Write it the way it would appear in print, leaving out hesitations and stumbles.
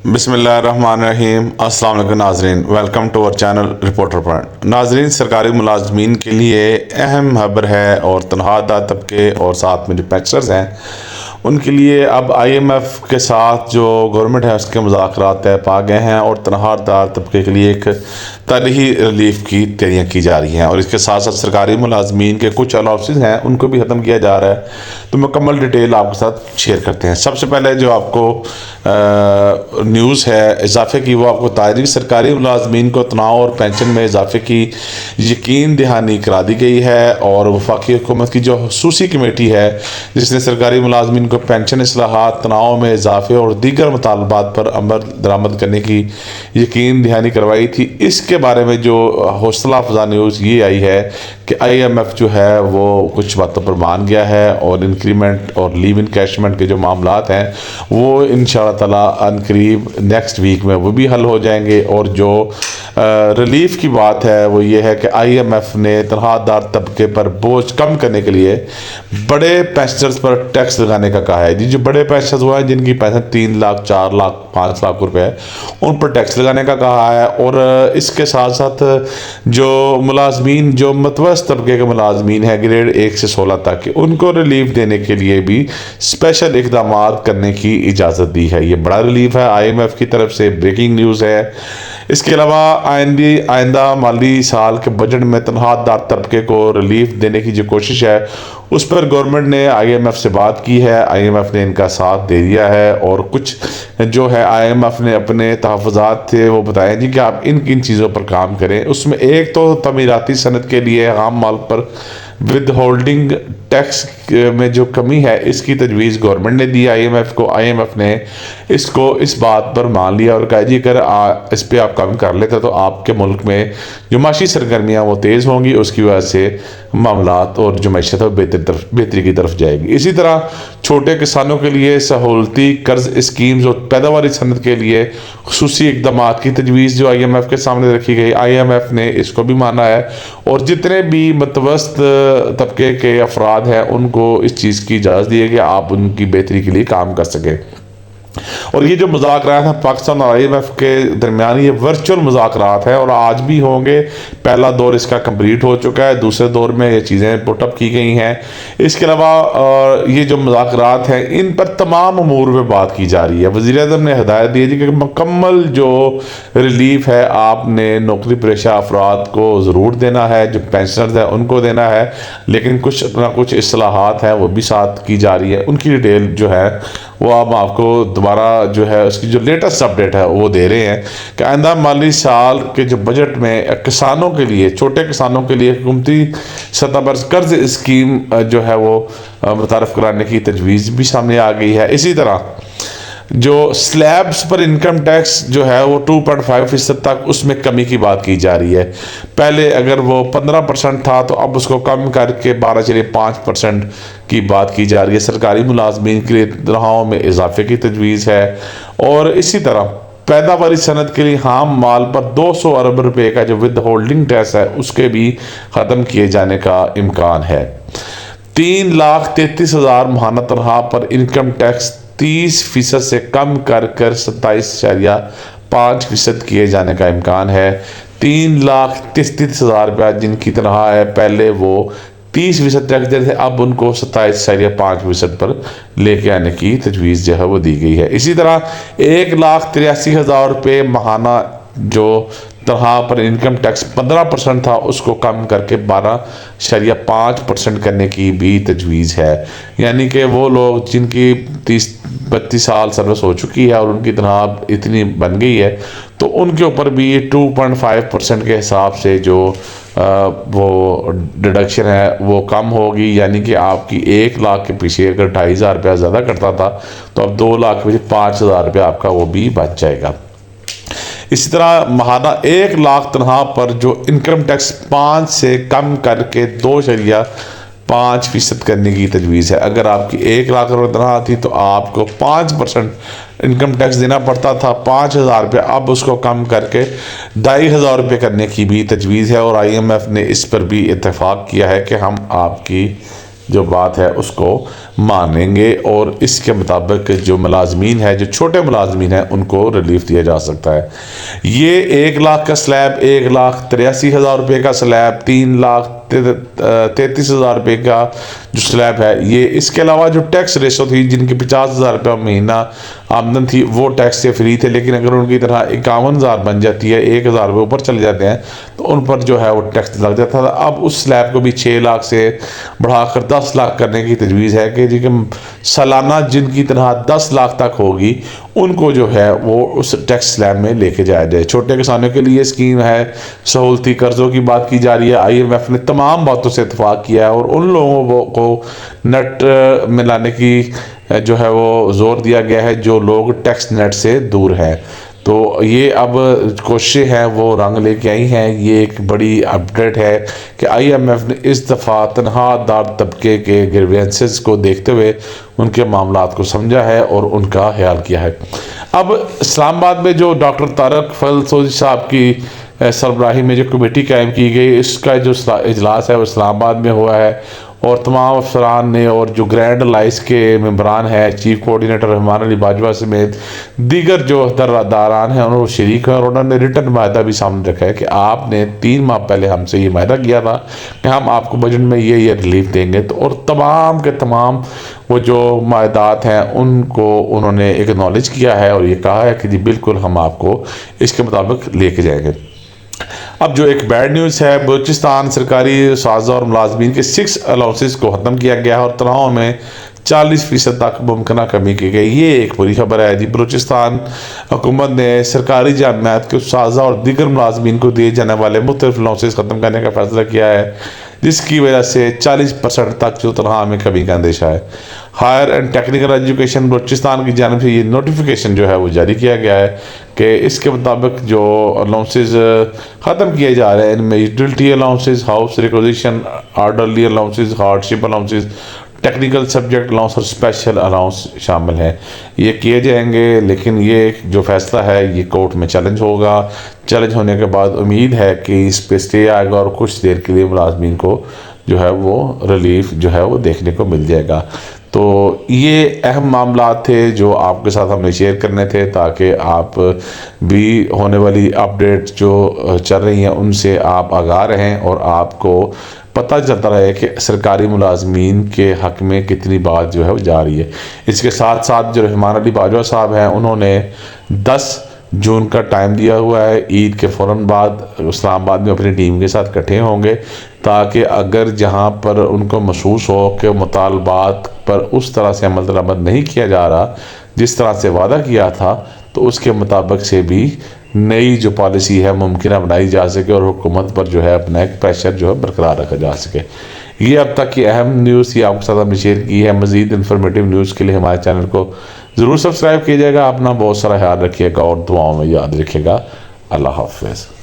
बिस्मिल्लाहिर्रहमानिर्रहीम। अस्सलाम वालेकुम नाज़रीन, welcome to our channel Reporter Point. नाज़रीन, सरकारी मुलाजमीन के लिए अहम खबर है और तनख्वाहदार तबके और साथ में जो पेंशनर्स हैं उनके लिए अब IMF के साथ जो गवर्नमेंट है उसके मुज़ाकरात तय पा गए हैं और तनख्वाहदार तबके के लिए एक तारीखी रिलीफ की तैयारियाँ की जा रही हैं और इसके साथ साथ सरकारी मुलाजमीन के कुछ अलाउंसेस हैं उनको भी ख़त्म किया जा रहा है। तो मुकम्मल डिटेल आपके साथ शेयर करते हैं। सबसे पहले जो आपको न्यूज़ है इजाफे की, वो आपको तारीख सरकारी मुलाजमीन को तनाव और पेंशन में इजाफे की यकीन दहानी करा दी गई है और वफाकी हुकूमत की जो खसूसी कमेटी है जिसने सरकारी मुलाजमीन को पेंशन इस्लाहात, तनाव में इजाफे और दीगर मुतालबात पर अमल दरामद करने की यकीन दहानी करवाई थी, इसके बारे में जो हौसला अफजा न्यूज़ ये आई है कि IMF जो है वो कुछ बातों पर मान गया है और इंक्रीमेंट और लीव इनकैशमेंट के जो मामलात हैं वो इंशाअल्लाह ताला अनकरीब नेक्स्ट वीक में वो भी हल हो जाएंगे। और जो रिलीफ की बात है वो ये है कि IMF ने तनख्वाहदार तबके पर बोझ कम करने के लिए बड़े पेंशनर्स पर टैक्स लगाने का कहा है। जी, जो बड़े पेंशनर्स हुए हैं जिनकी पेंशन 3 लाख, 4 लाख, 5 लाख रुपए है, उन पर टैक्स लगाने का कहा है। और इसके साथ साथ जो मुलाजमीन जो मतवस्त तबके के मुलाजमीन है ग्रेड 1 से 16 तक के, उनको रिलीफ देने के लिए भी स्पेशल इकदाम करने की इजाज़त दी है। ये बड़ा रिलीफ है IMF की तरफ से, ब्रेकिंग न्यूज़ है। इसके अलावा आइंदा माली साल के बजट में तनख्वाहदार तबके को रिलीफ देने की जो कोशिश है उस पर गवर्नमेंट ने IMF से बात की है। IMF ने इनका साथ दे दिया है और कुछ जो है IMF ने अपने तहफ़्फ़ुज़ात थे वो बताए जी कि आप इन किन चीज़ों पर काम करें। उसमें एक तो तमीराती सनत के लिए आम माल पर विद होल्डिंग टैक्स में जो कमी है इसकी तजवीज़ गवर्नमेंट ने दी IMF को। IMF ने इसको इस बात पर मान लिया और कहा जी अगर इस पर आप कम कर लेते तो आपके मुल्क में जो माशी सरगर्मियाँ वो तेज़ होंगी, उसकी वजह से मामलात और जो मैशत है बेहतरी की तरफ जाएगी। इसी तरह छोटे किसानों के लिए सहूलती कर्ज स्कीम्स और पैदावारी सनत के लिए खुसूसी इकदाम की तजवीज़ जो IMF के सामने रखी गई, IMF ने इसको भी माना है और जितने भी मतवस्त तबके के अफराद हैं उनको इस चीज़ की इजाज़त दी है कि आप उनकी बेहतरी के लिए काम कर सकें। और ये जो मुज़ाकरात हैं पाकिस्तान और IMF के दरमियान, ये वर्चुअल मुज़ाकरात हैं और आज भी होंगे। पहला दौर इसका कंप्लीट हो चुका है, दूसरे दौर में ये चीज़ें पुटअप की गई हैं। इसके अलावा ये जो मुज़ाकरात हैं इन पर तमाम अमूर में बात की जा रही है। वज़ीर-ए-आज़म ने हिदायत दी है कि मुकम्मल जो रिलीफ है आपने नौकरी पेशा अफराद को ज़रूर देना है, जो पेंशनर्स हैं उनको देना है, लेकिन कुछ ना कुछ इस्लाहात हैं वो भी साथ की जा रही है। उनकी डिटेल जो है वो अब आपको दोबारा जो है उसकी जो लेटेस्ट अपडेट है वो दे रहे हैं कि आइंदा माली साल के जो बजट में किसानों के लिए, छोटे किसानों के लिए हुकूमती सतह पर कर्ज स्कीम जो है वो मुतारफ़ कराने की तजवीज़ भी सामने आ गई है। इसी तरह जो स्लैब्स पर इनकम टैक्स जो है वो 2.5% तक उसमें कमी की बात की जा रही है। पहले अगर वो 15% था तो अब उसको कम करके 12.5% की बात की जा रही है। सरकारी मुलाजमीन के लिए तनख्वाहों में इजाफे की तजवीज़ है और इसी तरह पैदावारी सनत के लिए आम माल पर 200 अरब रुपए का जो विद होल्डिंग टैक्स है उसके भी ख़त्म किए जाने का इम्कान है। 3,33,000 माहाना तनख्वाह पर इनकम टैक्स 30% से कम कर 27.5% किए जाने का इम्कान है। 3,33,000 रुपया जिनकी तनख्वाह है पहले वो 30% टैक्स देते थे, अब उनको 27.5% पर लेके आने की तजवीज़ जो है वो दी गई है। इसी तरह 1,83,000 रुपये माहाना जो तनख्वाह पर इनकम टैक्स 15% था उसको कम करके 12.5% करने की भी तजवीज़ है। यानी कि वो लोग जिनकी 30-32 साल सर्विस हो चुकी है और उनकी तनख्वाह इतनी बन गई है तो उनके ऊपर भी 2.5% के हिसाब से जो वो डिडक्शन है वो कम होगी। यानी कि आपकी 1 लाख के पीछे अगर 2,500 रुपया ज़्यादा करता था तो अब 2 लाख के पीछे 5,000 रुपया आपका वो भी बच जाएगा। इसी तरह माहाना 1 लाख तनख्वाह पर जो इनकम टैक्स 5 से कम करके 2.5% करने की तजवीज़ है। अगर आपकी 1 लाख रुपये तनख्वाह थी तो आपको 5% इनकम टैक्स देना पड़ता था, 5,000 रुपये, अब उसको कम करके 2,500 रुपये करने की भी तजवीज़ है। और IMF ने इस पर भी इत्तेफाक किया है कि हम आपकी जो बात है उसको मानेंगे और इसके मुताबिक जो मुलाजमीन है, जो छोटे मुलाजमीन हैं, उनको रिलीफ दिया जा सकता है। ये 1 लाख का स्लैब, 1,83,000 रुपये का स्लैब, 3,33,000 रुपये का जो स्लैब है ये, इसके अलावा जो टैक्स रेशो थी, जिनकी 50,000 रुपये महीना आमदन थी वो टैक्स से फ्री थे, लेकिन अगर उनकी तरह 51,000 बन जाती है, 1,000 रुपये ऊपर चले जाते हैं तो उन पर जो है वो टैक्स लग जाता था। अब उस स्लैब को भी 6 लाख से बढ़ाकर 10 लाख करने की तजवीज़ है कि सालाना जिनकी तरह 10 लाख तक होगी उनको जो है वो उस टैक्स स्लैब में लेके जाया जाए। छोटे किसानों के लिए स्कीम है, सहूलती कर्ज़ों की बात की जा रही है। IMF ने तमाम बातों से इत्तफाक किया है और उन लोगों को नेट में लाने की जो है वो ज़ोर दिया गया है जो लोग टैक्स नेट से दूर हैं। तो ये अब कोशिशें हैं वो रंग लेके आई हैं। ये एक बड़ी अपडेट है कि IMF ने इस दफ़ा तनख्वाहदार तबके के ग्रीवेंसेस को देखते हुए उनके मामलात को समझा है और उनका ख्याल किया है। अब इस्लामाबाद में जो डॉक्टर तारक फजल साहब की सरबराही में जो कमेटी कायम की गई, इसका जो इजलास है वो इस्लामाबाद में हुआ है और तमाम अफसरान ने और जो ग्रैंड लाइस के मेम्बरान हैं, चीफ कोऑर्डिनेटर रहमान अली बाजवा समेत दीगर जो दरदारान हैं उन्होंने शरीक हैं और उन्होंने रिटर्न मायदा भी सामने रखा है कि आपने 3 माह पहले हमसे ये मायदा किया था कि हम आपको बजट में ये रिलीफ देंगे। तो और तमाम के तमाम वो जो मायदात हैं उनको उन्होंने एक्नॉलेज किया है और ये कहा है कि जी बिल्कुल हम आपको इसके मुताबिक लेके जाएंगे। अब जो एक बैड न्यूज़ है, बलूचिस्तान सरकारी साजा और मुलाजमीन के 6 अलाउंसेस को ख़त्म किया गया है और तनख्वाहों में 40% तक मुमकिन कमी की गई। ये एक बुरी खबर है जी। बलूचिस्तान हुकूमत ने सरकारी जामियात के साजा और दीगर मुलाजमीन को दिए जाने वाले मुख्तलिफ अलाउंसेस ख़त्म करने का फैसला किया है, जिसकी वजह से 40% तक जो तनख्वाह में कमी का अंदेशा है। Higher and technical education Balochistan की जानिब से ये नोटिफिकेशन जो है वो जारी किया गया है कि इसके मुताबिक जो अलाउंसेस ख़त्म किए जा रहे हैं इनमें utility allowances, house requisition, orderly allowances, hardship allowances, technical subject allowance और स्पेशल अलाउंस शामिल हैं। ये किए जाएंगे, लेकिन ये जो फैसला है ये कोर्ट में चैलेंज होगा। चैलेंज होने के बाद उम्मीद है कि इस पे स्टे आएगा और कुछ देर के लिए मुलाजमीन को जो है वो रिलीफ जो है वो देखने को मिल जाएगा। तो ये अहम मामला थे जो आपके साथ हमने शेयर करने थे ताकि आप भी होने वाली अपडेट जो चल रही हैं उनसे आप आगाह रहें और आपको पता चलता रहे कि सरकारी मुलाजमीन के हक़ में कितनी बात जो है वो जा रही है। इसके साथ साथ जो रहमान अली बाजवा साहब हैं उन्होंने 10 जून का टाइम दिया हुआ है, ईद के फ़ौरन बाद इस्लामाबाद में अपनी टीम के साथ इकट्ठे होंगे ताकि अगर जहां पर उनको महसूस हो कि मुतालबात पर उस तरह से अमल दरामद नहीं किया जा रहा जिस तरह से वादा किया था, तो उसके मुताबिक से भी नई जो पॉलिसी है मुमकिन बनाई जा सके और हुकूमत पर जो है अपना एक प्रेशर जो है बरकरार रखा जा सके। ये अब तक की अहम न्यूज़ थी, आपके साथ हमने शेयर की है। मज़ीद इन्फॉर्मेटिव न्यूज़ के लिए हमारे चैनल को ज़रूर सब्सक्राइब कीजिएगा। अपना बहुत सारा ख्याल रखिएगा और दुआओं में याद रखिएगा। अल्लाह हाफ़िज़।